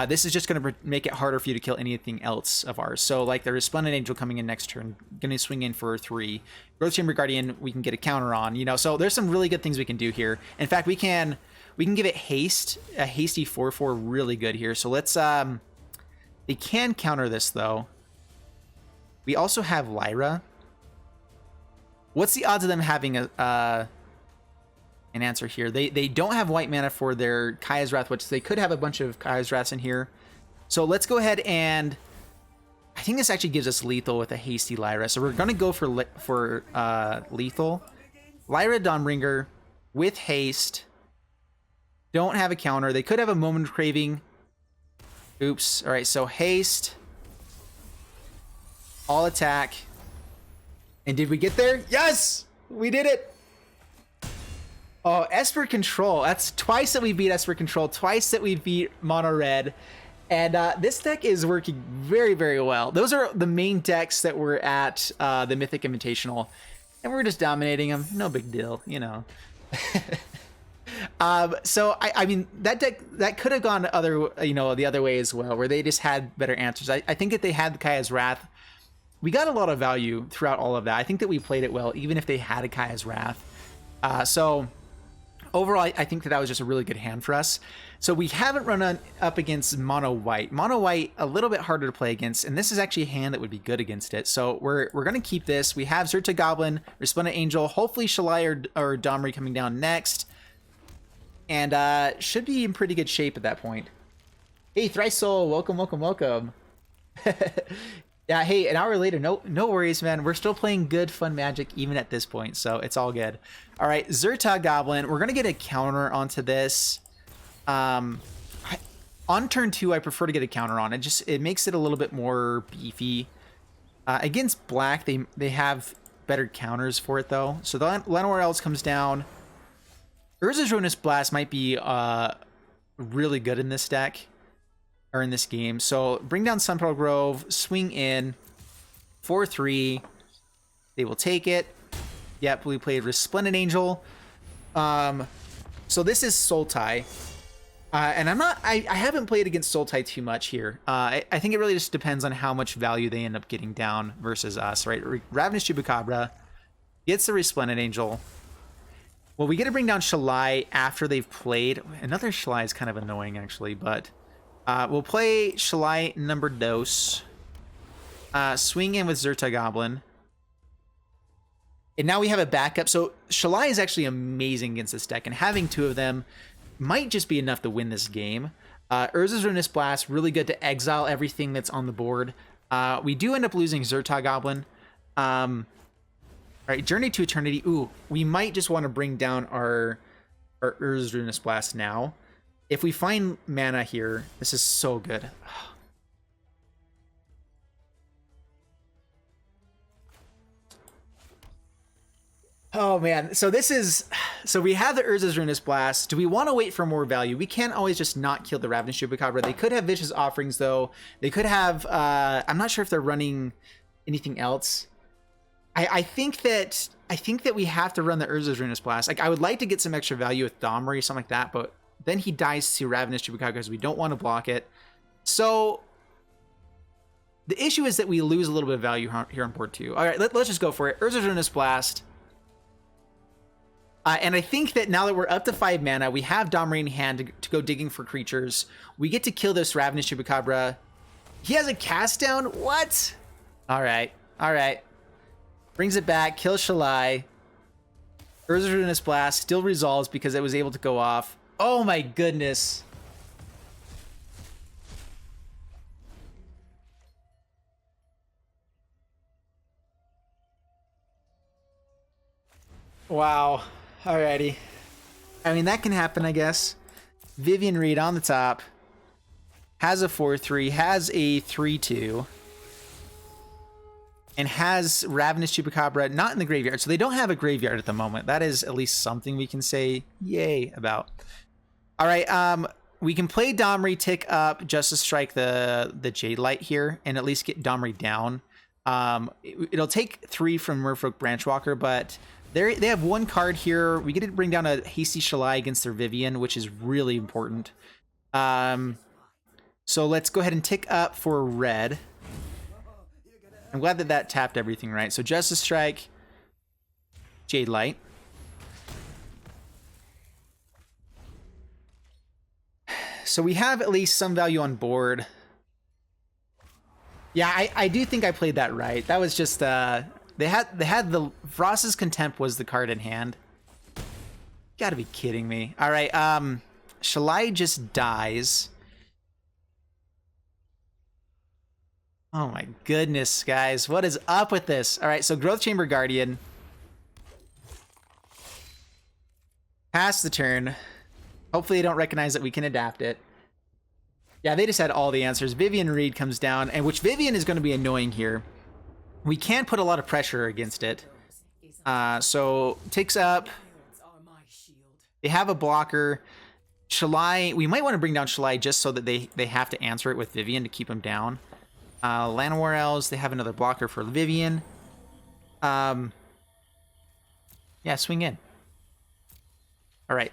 This is just going to make it harder for you to kill anything else of ours. So, like, the Resplendent Angel coming in next turn, going to swing in for 3. Growth Chamber Guardian, we can get a counter on. You know, so there's some really good things we can do here. In fact, we can give it haste, a hasty 4/4, really good here. So let's they can counter this though. We also have Lyra. What's the odds of them having an answer here? They don't have white mana for their Kaya's Wrath, which they could have a bunch of Kaya's Wraths in here. So let's go ahead and I think this actually gives us lethal with a hasty Lyra. So we're gonna go for lethal. Lyra Dawnbringer with haste. Don't have a counter. They could have a Moment of Craving. Oops. All right, so haste. All attack. And did we get there? Yes! We did it! Oh, Esper Control. That's twice that we beat Esper Control. Twice that we beat Mono Red. And this deck is working very, very well. Those are the main decks that were at the Mythic Invitational. And we're just dominating them. No big deal, you know. So I mean that deck that could have gone the other way as well, where they just had better answers. I think that they had the Kaya's Wrath. We got a lot of value throughout all of that. I think that we played it well, even if they had a Kaya's Wrath. So overall, I think that was just a really good hand for us. So we haven't run up against Mono White. Mono White, a little bit harder to play against, and this is actually a hand that would be good against it. So we're going to keep this. We have Zerta Goblin, Resplendent Angel, hopefully Shalai or Domri coming down next. And should be in pretty good shape at that point. Hey, Thrice Soul, welcome, welcome, welcome. Yeah, hey, an hour later, no worries, man. We're still playing good, fun Magic even at this point, so it's all good. All right, Zerta Goblin. We're gonna get a counter onto this. On turn 2, I prefer to get a counter on. It makes it a little bit more beefy. Against black, they have better counters for it though. So the Llanowar Elves comes down. Urza's Ruinous Blast might be really good in this deck, or in this game. So bring down Sunpearl Grove, swing in, 4/3. They will take it. Yep, we played Resplendent Angel. So this is Sultai. And I haven't played against Sultai too much here. I think it really just depends on how much value they end up getting down versus us, right? Ravenous Chupacabra gets the Resplendent Angel. Well, we get to bring down Shalai after they've played. Another Shalai is kind of annoying, actually, but we'll play Shalai number dos. Swing in with Zerta Goblin. And now we have a backup. So Shalai is actually amazing against this deck, and having 2 of them might just be enough to win this game. Urza's Ruinous Blast, really good to exile everything that's on the board. We do end up losing Zerta Goblin. All right, Journey to Eternity. Ooh, we might just want to bring down our Urza's Ruinous Blast now. If we find mana here, this is so good. Oh man, so we have the Urza's Ruinous Blast. Do we want to wait for more value? We can't always just not kill the Ravenous Chupacabra. They could have Vicious Offerings though. They could have, I'm not sure if they're running anything else. I think that we have to run the Urza's Ruinous Blast. Like, I would like to get some extra value with Domri or something like that, but then he dies to Ravenous Chupacabra because we don't want to block it. So the issue is that we lose a little bit of value here on board 2. All right, let's just go for it. Urza's Ruinous Blast. And I think that now that we're up to 5 mana, we have Domri in hand to go digging for creatures. We get to kill this Ravenous Chupacabra. He has a cast down? What? All right. Brings it back, kills Shalai. Urza's Ruinous Blast still resolves because it was able to go off. Oh my goodness. Wow. Alrighty. I mean, that can happen, I guess. Vivian Reed on the top. Has a 4/3, has a 3/2. and has Ravenous Chupacabra not in the graveyard. So they don't have a graveyard at the moment. That is at least something we can say yay about. All right, we can play Domri, tick up, Justice Strike the Jade Light here, and at least get Domri down. It'll take 3 from Merfolk Branchwalker, but they have 1 card here. We get to bring down a Hasty Shalai against their Vivian, which is really important. So let's go ahead and tick up for red. I'm glad that that tapped everything right. So Justice Strike, Jade Light. So we have at least some value on board. Yeah, I do think I played that right. That was just they had the Frost's Contempt was the card in hand. Gotta be kidding me. All right, Shalai just dies. Oh my goodness, guys. What is up with this? All right, so Growth Chamber Guardian. Pass the turn. Hopefully they don't recognize that we can adapt it. Yeah, they just had all the answers. Vivian Reed comes down, and which Vivian is going to be annoying here. We can put a lot of pressure against it. So takes up. They have a blocker. Shalai, we might want to bring down Shalai just so that they have to answer it with Vivian to keep him down. Llanowar Elves, they have another blocker for Vivian. Yeah, swing in. All right.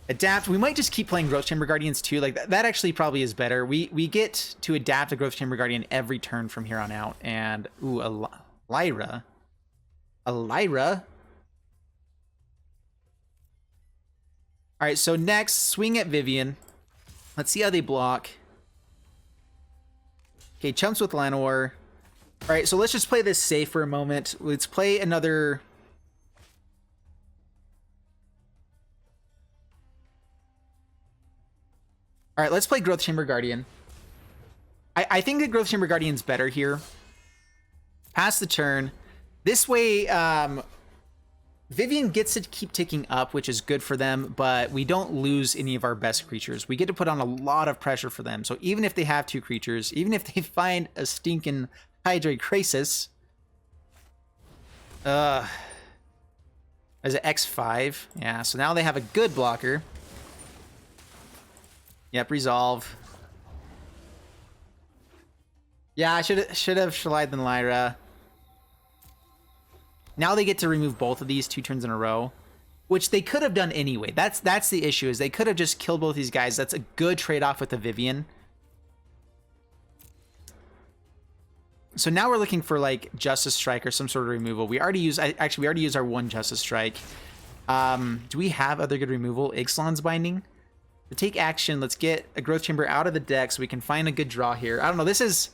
Adapt. We might just keep playing Growth Chamber Guardians too. Like that actually probably is better. We get to adapt a Growth Chamber Guardian every turn from here on out. And ooh, a Lyra. A Lyra. All right, so next, swing at Vivian. Let's see how they block. Okay, chumps with Llanowar. All right, so let's just play this safe for a moment. Let's play another. All right, let's play Growth Chamber Guardian. I think that Growth Chamber Guardian's better here. Pass the turn. This way, Vivian gets to keep ticking up, which is good for them, but we don't lose any of our best creatures. We get to put on a lot of pressure for them. So even if they have 2 creatures, even if they find a stinking Hydroid Krasis, is it X5? Yeah, so now they have a good blocker. Yep, resolve. Yeah, I should have Shalai than Lyra. Now they get to remove both of these 2 turns in a row, which they could have done anyway. That's the issue, is they could have just killed both these guys. That's a good trade-off with the Vivian. So now we're looking for like Justice Strike or some sort of removal. We already used our 1 Justice Strike. Do we have other good removal? Ixalan's Binding. To take action, let's get a Growth Chamber out of the deck so we can find a good draw here. I don't know, this is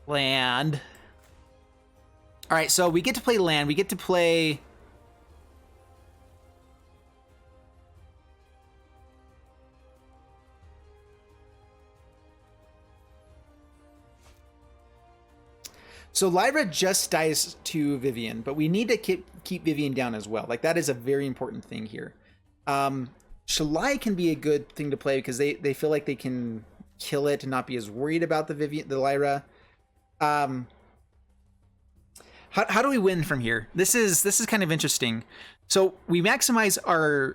land. All right, so we get to play land. We get to play. So Lyra just dies to Vivian, but we need to keep Vivian down as well. Like that is a very important thing here. Shalai can be a good thing to play because they feel like they can kill it and not be as worried about the Lyra. How do we win from here? This is kind of interesting. So we maximize our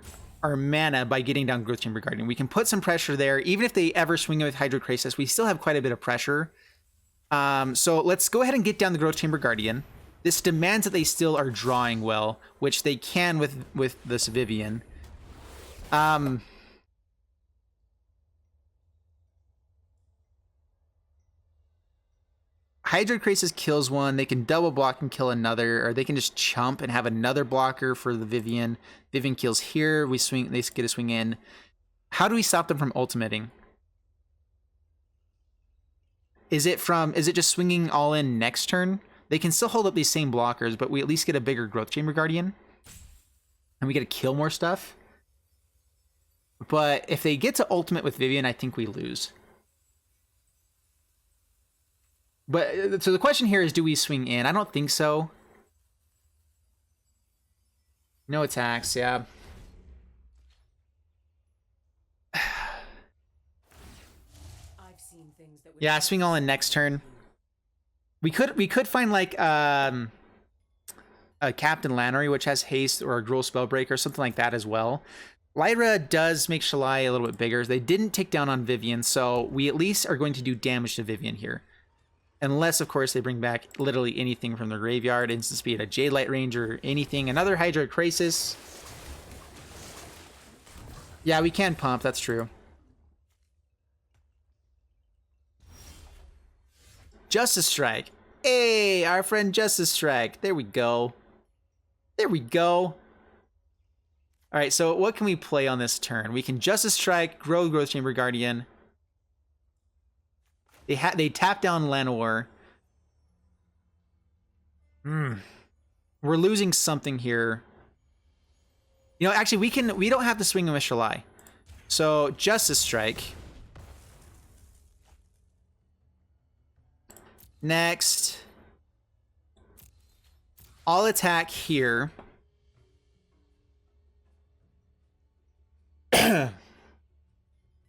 mana by getting down Growth Chamber Guardian. We can put some pressure there. Even if they ever swing in with Hydroid Krasis, we still have quite a bit of pressure. So let's go ahead and get down the Growth Chamber Guardian. This demands that they still are drawing well, which they can with this Vivian. Hydroid Krasis kills one. They can double block and kill another, or they can just chump and have another blocker for the Vivian. Vivian kills here. We swing. They get a swing in. How do we stop them from ultimating? Is it just swinging all in next turn? They can still hold up these same blockers, but we at least get a bigger Growth Chamber Guardian, and we get to kill more stuff. But if they get to ultimate with Vivian, I think we lose. But so the question here is, do we swing in? I don't think so. No attacks, yeah. Yeah, swing all in next turn. We could find like a Captain Lannery, which has haste, or a Gruul Spellbreaker, or something like that as well. Lyra does make Shalai a little bit bigger. They didn't take down on Vivian, so we at least are going to do damage to Vivian here. Unless, of course, they bring back literally anything from the graveyard, instant speed, a Jade Light Ranger, anything. Another Hydra Crisis. Yeah, we can pump, that's true. Justice Strike. Hey, our friend Justice Strike. There we go. There we go. All right, so what can we play on this turn? We can Justice Strike, grow Growth Chamber Guardian. They tap down Llanowar. We're losing something here. You know, actually, we don't have to swing him with Shalai. So Justice Strike. Next, I'll attack here.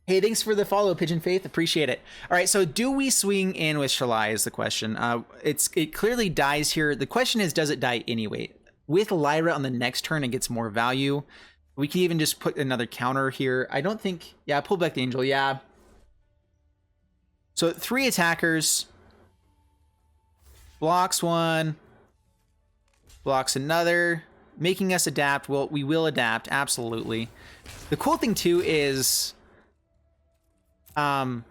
Hey, thanks for the follow, Pigeon Faith. Appreciate it. All right, so do we swing in with Shalai is the question. It clearly dies here. The question is, does it die anyway? With Lyra on the next turn, it gets more value. We can even just put another counter here. I don't think... Yeah, pull back the Angel, yeah. So 3 attackers. Blocks one. Blocks another. Making us adapt. Well, we will adapt, absolutely. The cool thing, too, is... I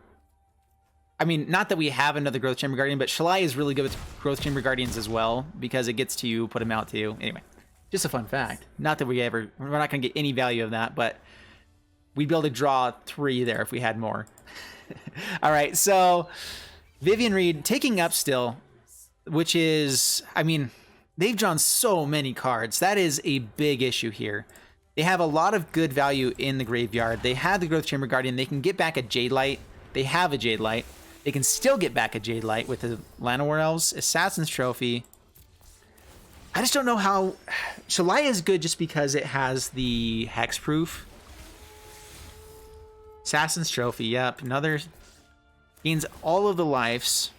mean, not that we have another Growth Chamber Guardian, but Shalai is really good with Growth Chamber Guardians as well, because it gets to you, put them out to you. Anyway, just a fun fact. Not that we're not going to get any value of that, but we'd be able to draw 3 there if we had more. All right, so Vivian Reed taking up still, which is, I mean, they've drawn so many cards. That is a big issue here. They have a lot of good value in the graveyard. They have the Growth Chamber Guardian. They can get back a Jade Light. They have a Jade Light. They can still get back a Jade Light with the Llanowar Elves, Assassin's Trophy. I just don't know how... Shalai is good just because it has the Hexproof. Assassin's Trophy, yep. Another... Gains all of the lives.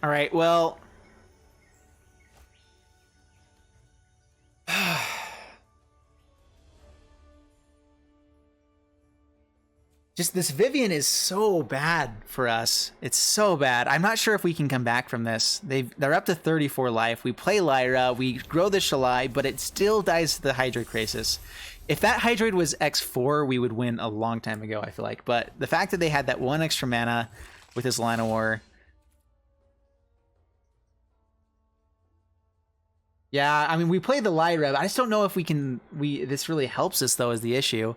All right, well... Just this Vivian is so bad for us. It's so bad. I'm not sure if we can come back from this. They're up to 34 life. We play Lyra, we grow the Shalai, but it still dies to the Hydroid Crisis. If that Hydroid was X4, we would win a long time ago, I feel like. But the fact that they had that 1 extra mana with his Llanowar... Yeah, I mean, we play the Lyra. I just don't know if we can... This really helps us, though, is the issue.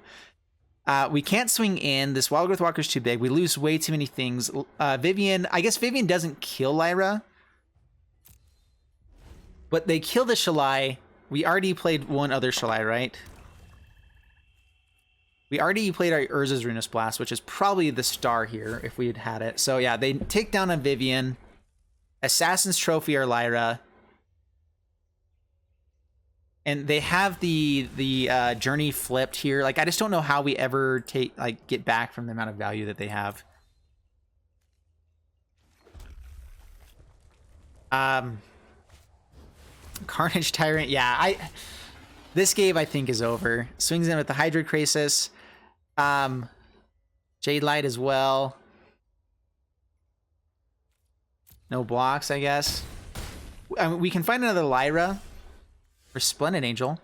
We can't swing in. This Wild Growth Walker's too big. We lose way too many things. Vivian... I guess Vivian doesn't kill Lyra. But they kill the Shalai. We already played one other Shalai, right? We already played our Urza's Runus Blast, which is probably the star here, if we had had it. So, yeah, they take down a Vivian. Assassin's Trophy or Lyra. And they have the journey flipped here. Like, I just don't know how we ever get back from the amount of value that they have. Carnage Tyrant, yeah. This game I think is over. Swings in with the Hydroid Crisis. Jade Light as well. No blocks, I guess. I mean, we can find another Lyra. Splendid Angel.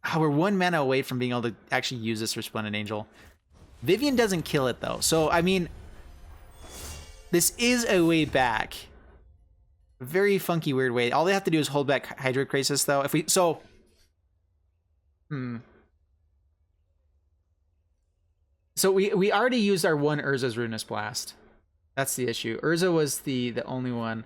Oh, we're 1 mana away from being able to actually use this Resplendent Angel. Vivian doesn't kill it, though. So, I mean, this is a way back. A very funky, weird way. All they have to do is hold back Hydroid Crisis, though. If we... So... So, we already used our 1 Urza's Runus Blast. That's the issue. Urza was the only one.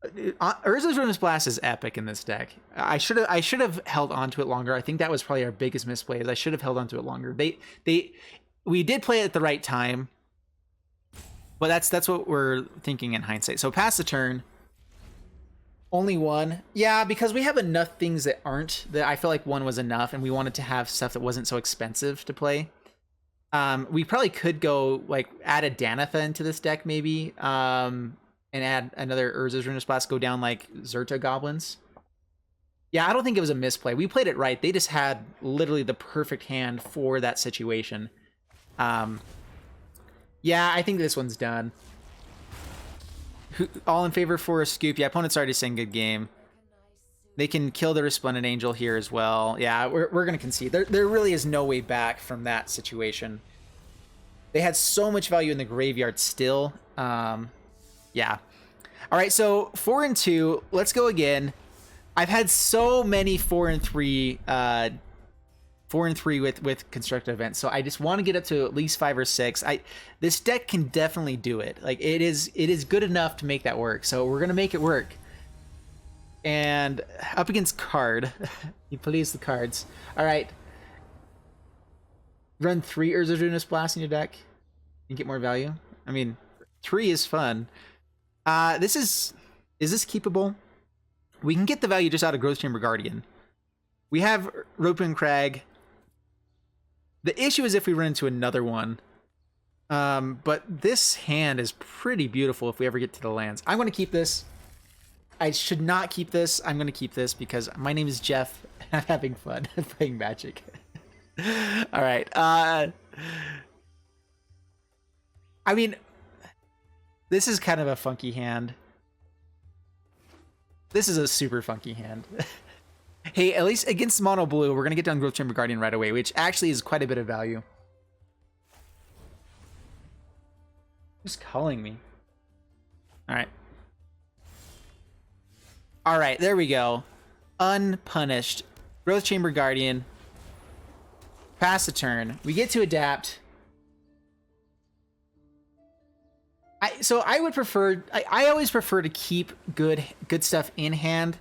Urza's Runus Blast is epic in this deck. I should have held on to it longer. I think that was probably our biggest misplay. I should have held on to it longer. We did play it at the right time, but that's what we're thinking in hindsight. So pass the turn. Only 1. Yeah, because we have enough things that aren't. That I feel like 1 was enough, and we wanted to have stuff that wasn't so expensive to play. We probably could go like add a Danitha into this deck maybe, and add another Urza's Ruinous Blast, go down like Zerta Goblins. Yeah, I don't think it was a misplay. We played it right. They just had literally the perfect hand for that situation. Yeah, I think this one's done. All in favor for a scoop. Yeah, opponent's already saying good game. They can kill the Resplendent Angel here as well. Yeah, we're going to concede. There really is no way back from that situation. They had so much value in the graveyard still. Yeah. All right, so 4 and 2. Let's go again. I've had so many 4 and 3 with constructed events, so I just want to get up to at least 5 or 6. This deck can definitely do it. Like it is good enough to make that work. So we're gonna make it work. And up against Card, he plays the cards. All right, run 3 Urza's Ruinous Blast in your deck and get more value. I mean, 3 is fun. Is this keepable? We can get the value just out of Growth Chamber Guardian. We have Ropen Crag. The issue is if we run into another one. But this hand is pretty beautiful if we ever get to the lands. I'm going to keep this. I should not keep this. I'm going to keep this because my name is Jeff. And I'm having fun playing Magic. All right. I mean, this is kind of a funky hand. This is a super funky hand. Hey, at least against Mono Blue, we're going to get down Growth Chamber Guardian right away, which actually is quite a bit of value. Who's calling me? Alright. Alright, there we go. Unpunished. Growth Chamber Guardian. Pass the turn. We get to adapt. So I would prefer... I always prefer to keep good stuff in hand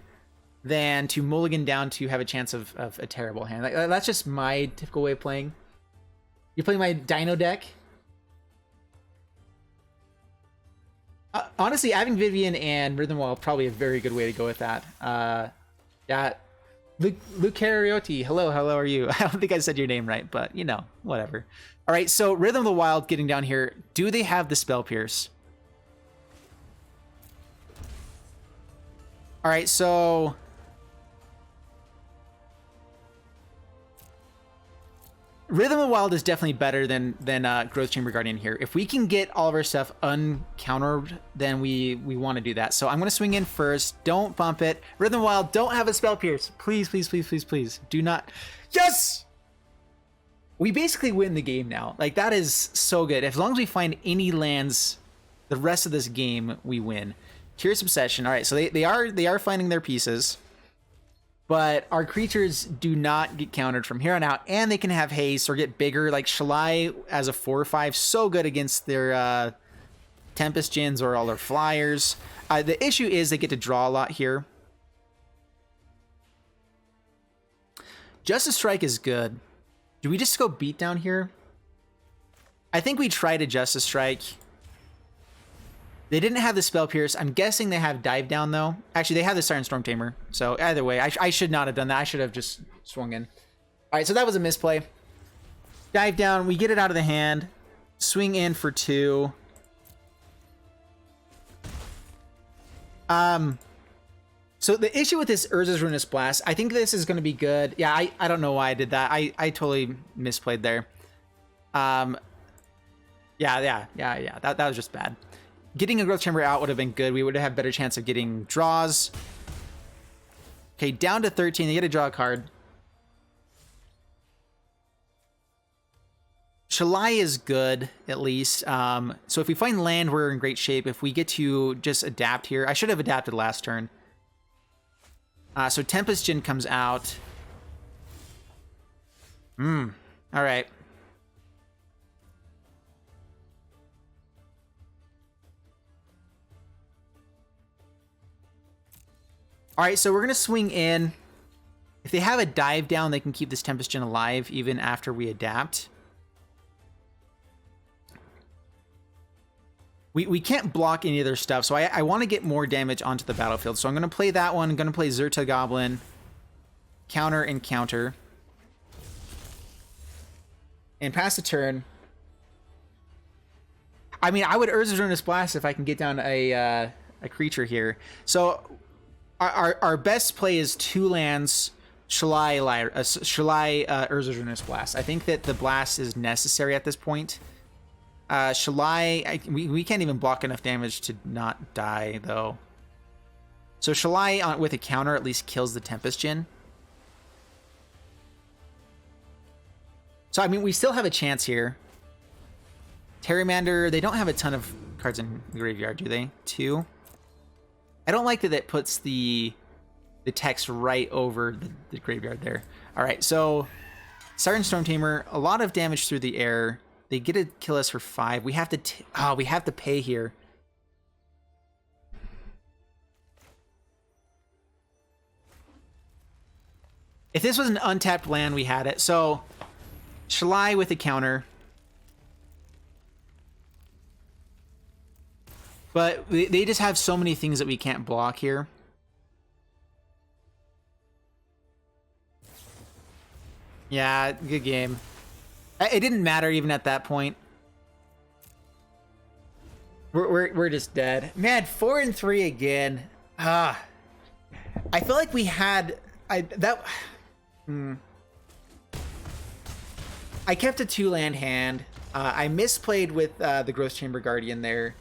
than to mulligan down to have a chance of a terrible hand. Like, that's just my typical way of playing. You play my Dino deck. Honestly, having Vivian and Rhythm Wall probably a very good way to go with that. Yeah, Luke Cariotti, hello, how are you? I don't think I said your name right, but you know, whatever. All right, so Rhythm of the Wild getting down here. Do they have the Spell Pierce? All right, so Rhythm of the Wild is definitely better than Growth Chamber Guardian here. If we can get all of our stuff uncountered, then we want to do that. So I'm going to swing in first. Don't bump it. Rhythm of the Wild, don't have a Spell Pierce. Please, please, please, please, please. Do not. Yes! We basically win the game now. Like, that is so good. As long as we find any lands the rest of this game, we win. Curious Obsession. All right, so they are finding their pieces. But our creatures do not get countered from here on out, and they can have haste or get bigger. Like Shalai as a 4/5, so good against their Tempest Djinns or all their flyers. The issue is they get to draw a lot here. Justice Strike is good. Do we just go beat down here? I think we try to Justice Strike. They didn't have the Spell Pierce. I'm guessing they have Dive Down, though. Actually, they have the Siren Storm Tamer. So either way, I should not have done that. I should have just swung in. All right, so that was a misplay. Dive Down. We get it out of the hand. Swing in for 2. So the issue with this Urza's Ruinous Blast, I think this is going to be good. Yeah, I don't know why I did that. I totally misplayed there. Yeah. That was just bad. Getting a Growth Chamber out would have been good. We would have had a better chance of getting draws. Okay, down to 13. They get to draw a card. Shalai is good, at least. So if we find land, we're in great shape. If we get to just adapt here. I should have adapted last turn. So Tempest Djinn comes out. All right. All right, so we're going to swing in. If they have a Dive Down, they can keep this Tempest Djinn alive even after we adapt. We can't block any of their stuff, so I want to get more damage onto the battlefield. So I'm going to play that one. I'm going to play Zerta Goblin. Counter and counter. And pass the turn. I mean, I would Urza's Ruinous Blast if I can get down a creature here. So our best play is 2 lands, Shalai Urza's Ruinous Blast. I think that the blast is necessary at this point. Shalai, we can't even block enough damage to not die, though. So Shalai with a counter at least kills the Tempest Djinn. So, I mean, we still have a chance here. Terrimander, they don't have a ton of cards in the graveyard, do they? 2? I don't like that it puts the text right over the graveyard there. All right, so Siren Stormtamer, a lot of damage through the air. They get to kill us for 5. We have to we have to pay here. If this was an untapped land, we had it. So Shalai with a counter. But they just have so many things that we can't block here. Yeah, good game. It didn't matter even at that point. We're just dead. Man, 4 and 3 again. I feel like we had I kept a 2-land hand. I misplayed with the Growth Chamber Guardian there.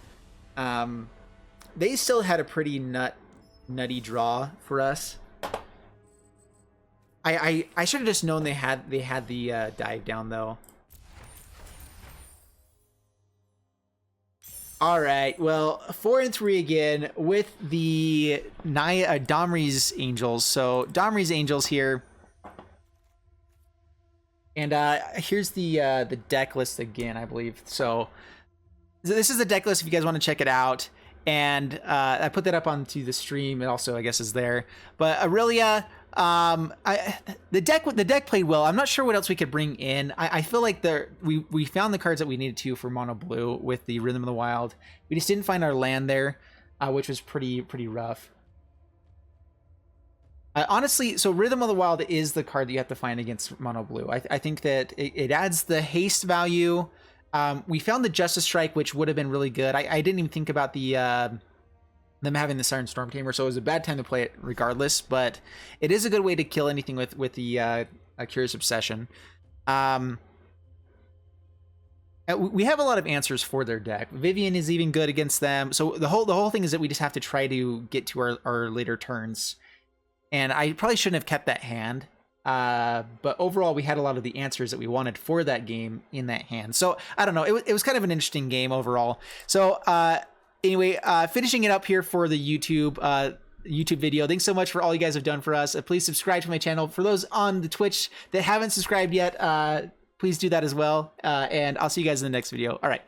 They still had a pretty nutty draw for us. I should have just known they had the dive down though. All right, well, 4 and 3 again with the Domri's Angels. So Domri's Angels here, and here's the deck list again, I believe. So this is the deck list if you guys want to check it out. And I put that up onto the stream. It also, I guess, is there. But Aurelia, the deck played well. I'm not sure what else we could bring in. I feel like we found the cards that we needed to for mono blue with the Rhythm of the Wild. We just didn't find our land there, which was pretty rough. Honestly, so Rhythm of the Wild is the card that you have to find against mono blue. I think that it adds the haste value. We found the Justice Strike, which would have been really good. I didn't even think about them having the Siren Stormtamer, so it was a bad time to play it regardless, but it is a good way to kill anything with the Curious Obsession. We have a lot of answers for their deck. Vivian is even good against them. So the whole thing is that we just have to try to get to our later turns. And I probably shouldn't have kept that hand. But overall, we had a lot of the answers that we wanted for that game in that hand. So I don't know. It was kind of an interesting game overall. So anyway, finishing it up here for the YouTube video. Thanks so much for all you guys have done for us. Please subscribe to my channel. For those on the Twitch that haven't subscribed yet, please do that as well. And I'll see you guys in the next video. All right.